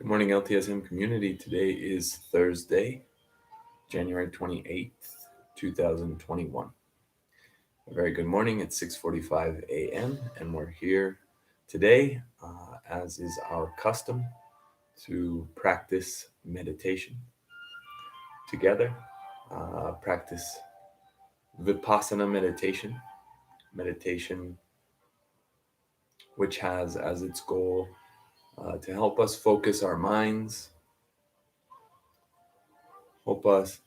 Good morning, LTSM community. Today is Thursday, January 28th, 2021. A very good morning. It's 6:45 a.m. and we're here today, as is our custom, to practice meditation together. Practice Vipassana meditation which has as its goal to help us focus our minds, help us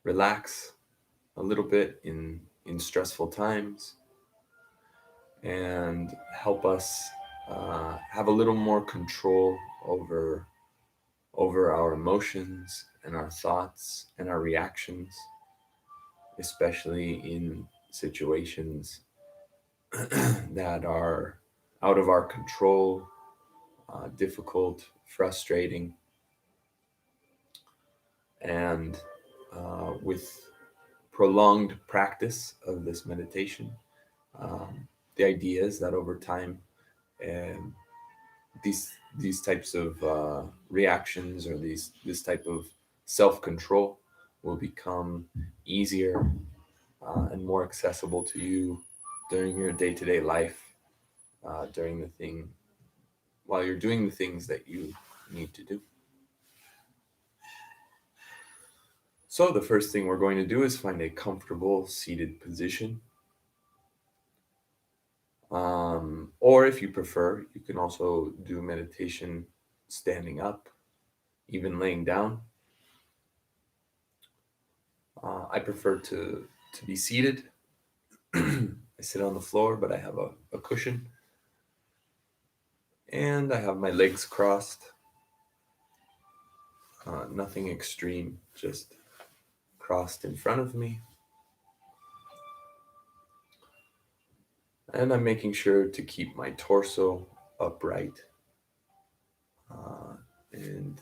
relax a little bit in stressful times, and help us have a little more control over our emotions and our thoughts and our reactions, especially in situations that are out of our control, difficult, frustrating, and with prolonged practice of this meditation, the idea is that over time, um, these types of reactions, or this type of self control will become easier and more accessible to you during your day to day life, during the thing while you're doing the things that you need to do. So the first thing we're going to do is find a comfortable seated position. Or if you prefer, you can also do meditation standing up, even laying down. I prefer to be seated. I sit on the floor, but I have a cushion, and I have my legs crossed. Nothing extreme, just crossed in front of me. And I'm making sure to keep my torso upright, and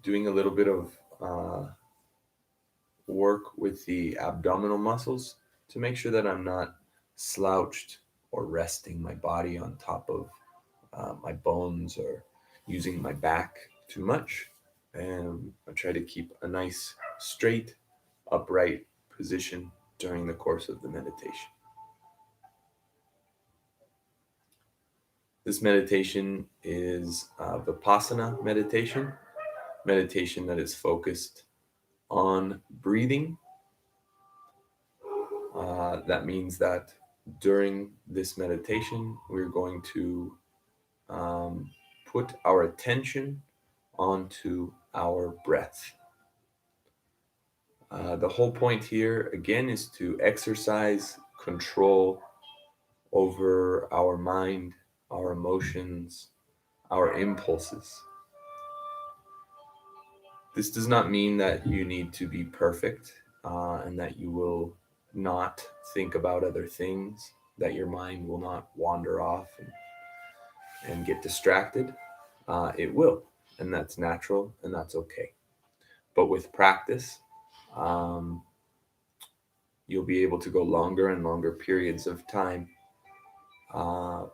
doing a little bit of work with the abdominal muscles to make sure that I'm not slouched or resting my body on top of my bones, or using my back too much. And I try to keep a nice, straight, upright position during the course of the meditation. This meditation is Vipassana meditation that is focused on breathing. That means that during this meditation, we're going to put our attention onto our breath. The whole point here, again, is to exercise control over our mind, our emotions, our impulses. This does not mean that you need to be perfect, and that you will not think about other things, that your mind will not wander off and get distracted. It will, and that's natural, and that's okay. But with practice, um, you'll be able to go longer and longer periods of time uh,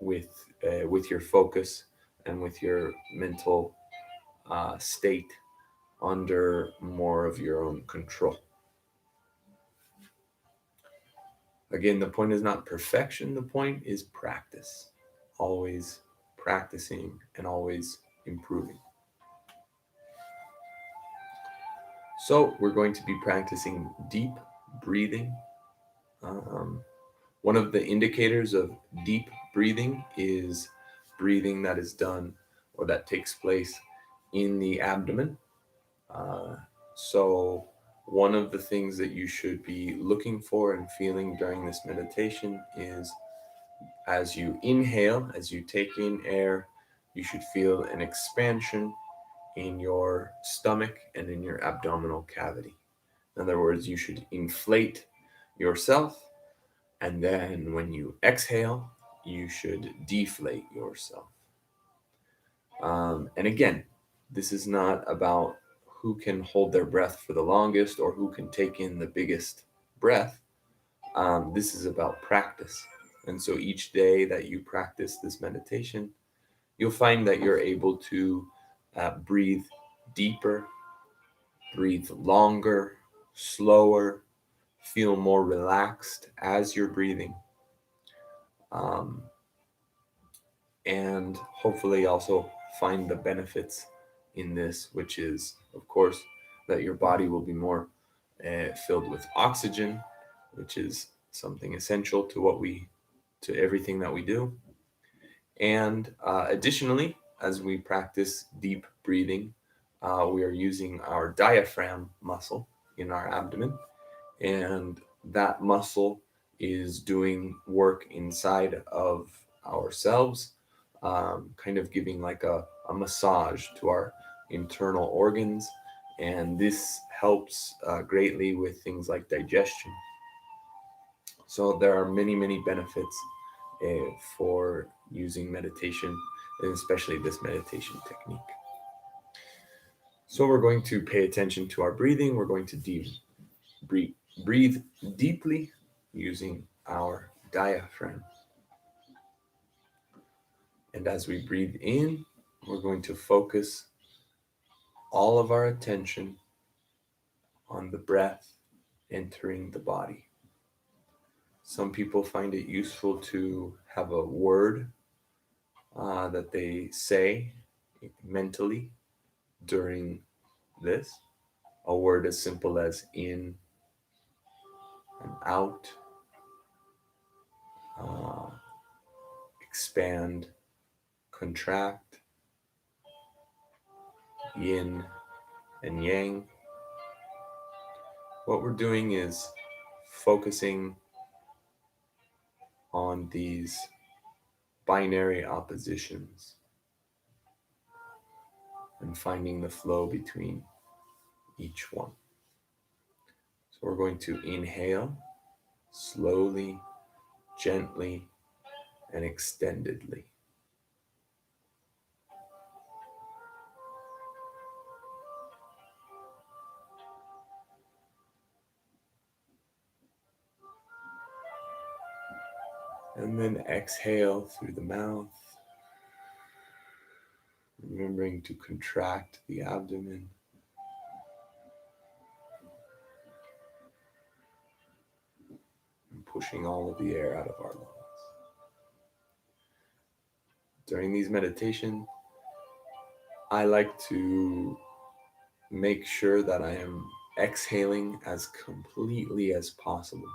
with your focus and with your mental state under more of your own control. Again, the point is not perfection, the point is practice. Always practicing and always improving. So, we're going to be practicing deep breathing. Um, One of the indicators of deep breathing is breathing that is done, or that takes place, in the abdomen. Uh, so, one of the things that you should be looking for and feeling during this meditation is, as you inhale, as you take in air, you should feel an expansion in your stomach and in your abdominal cavity. In other words, you should inflate yourself, and then when you exhale, you should deflate yourself. And again, this is not about who can hold their breath for the longest or who can take in the biggest breath. This is about practice. And so each day that you practice this meditation, you'll find that you're able to breathe deeper, breathe longer, slower, feel more relaxed as you're breathing. Um, and hopefully also find the benefits in this, which is, of course, that your body will be more filled with oxygen, which is something essential to to everything that we do. And additionally, as we practice deep breathing, we are using our diaphragm muscle in our abdomen, and that muscle is doing work inside of ourselves, kind of giving like a massage to our internal organs. And this helps greatly with things like digestion. So there are many, many benefits for using meditation, and especially this meditation technique. So we're going to pay attention to our breathing. We're going to breathe, breathe deeply using our diaphragm. And as we breathe in, we're going to focus all of our attention on the breath entering the body. Some people find it useful to have a word that they say mentally during this, a word as simple as in and out, uh, expand, contract, yin and yang. What we're doing is focusing on these binary oppositions and finding the flow between each one. So we're going to inhale slowly, gently, and extendedly. And then exhale through the mouth, remembering to contract the abdomen. And pushing all of the air out of our lungs. During these meditations, I like to make sure that I am exhaling as completely as possible,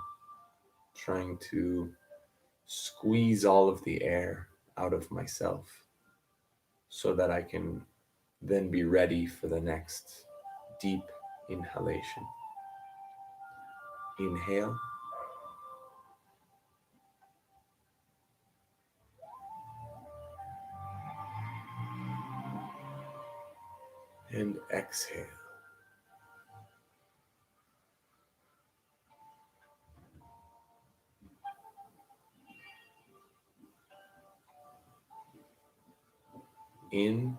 trying to squeeze all of the air out of myself so that I can then be ready for the next deep inhalation. Inhale. And exhale. In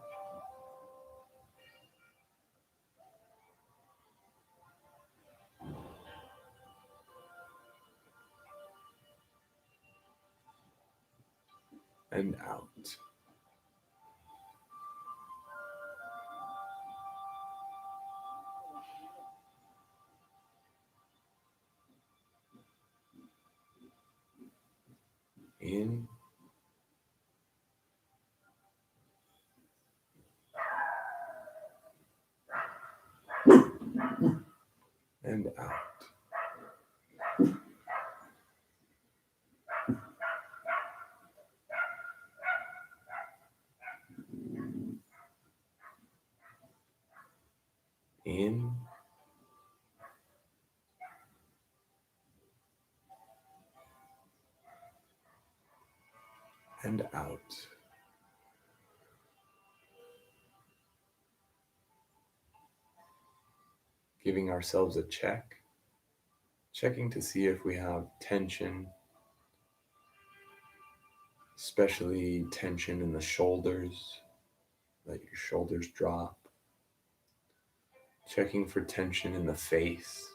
and out. In and out. In and out. Giving ourselves a check, checking to see if we have tension, especially tension in the shoulders, let your shoulders drop. Checking for tension in the face.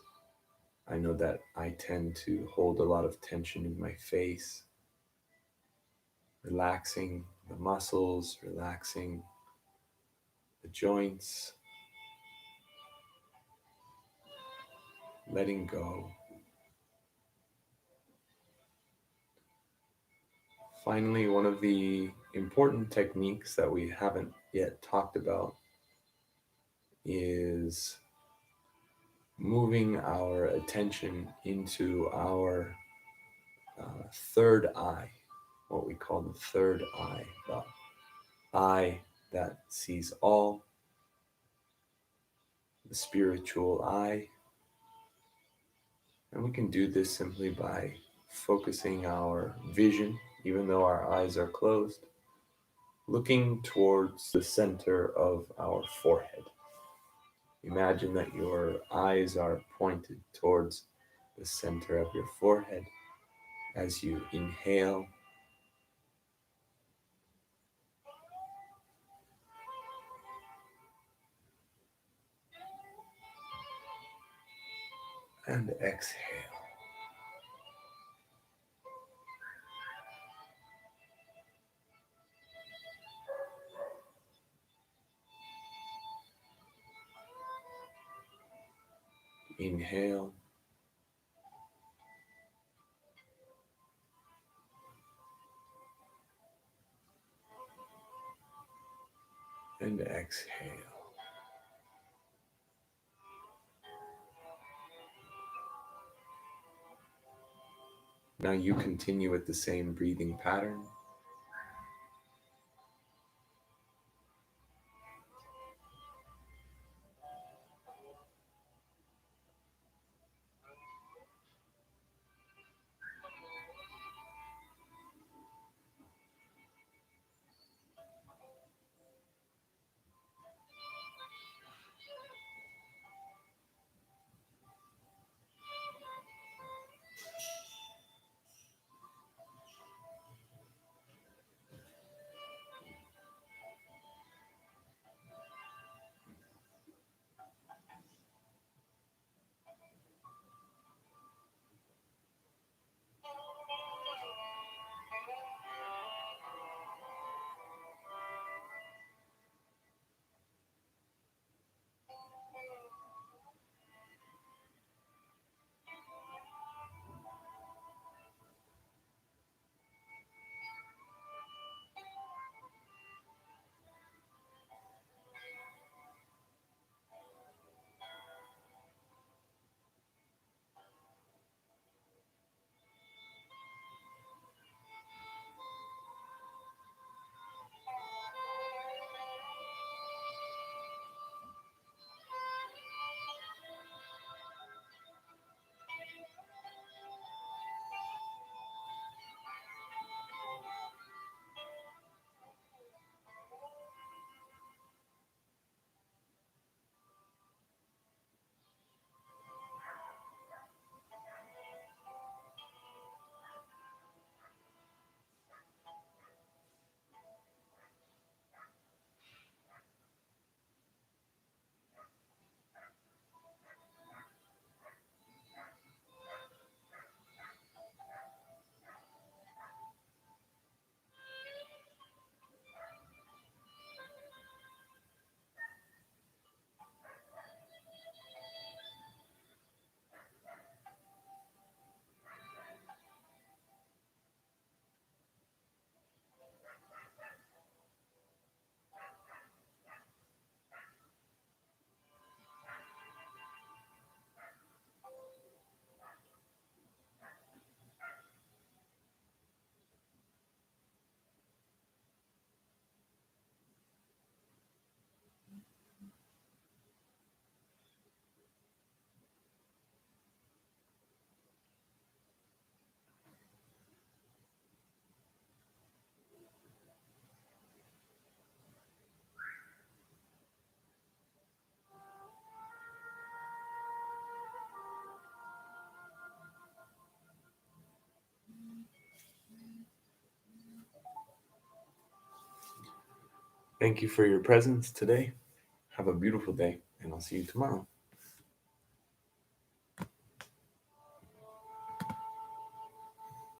I know that I tend to hold a lot of tension in my face. relaxing the muscles, relaxing the joints, letting go. Finally, one of the important techniques that we haven't yet talked about is moving our attention into our third eye, what we call the third eye, the eye that sees all, the spiritual eye. And we can do this simply by focusing our vision, even though our eyes are closed, looking towards the center of our forehead. Imagine that your eyes are pointed towards the center of your forehead as you inhale and exhale. Inhale and exhale. Now you continue with the same breathing pattern. Thank you for your presence today. Have a beautiful day, and I'll see you tomorrow.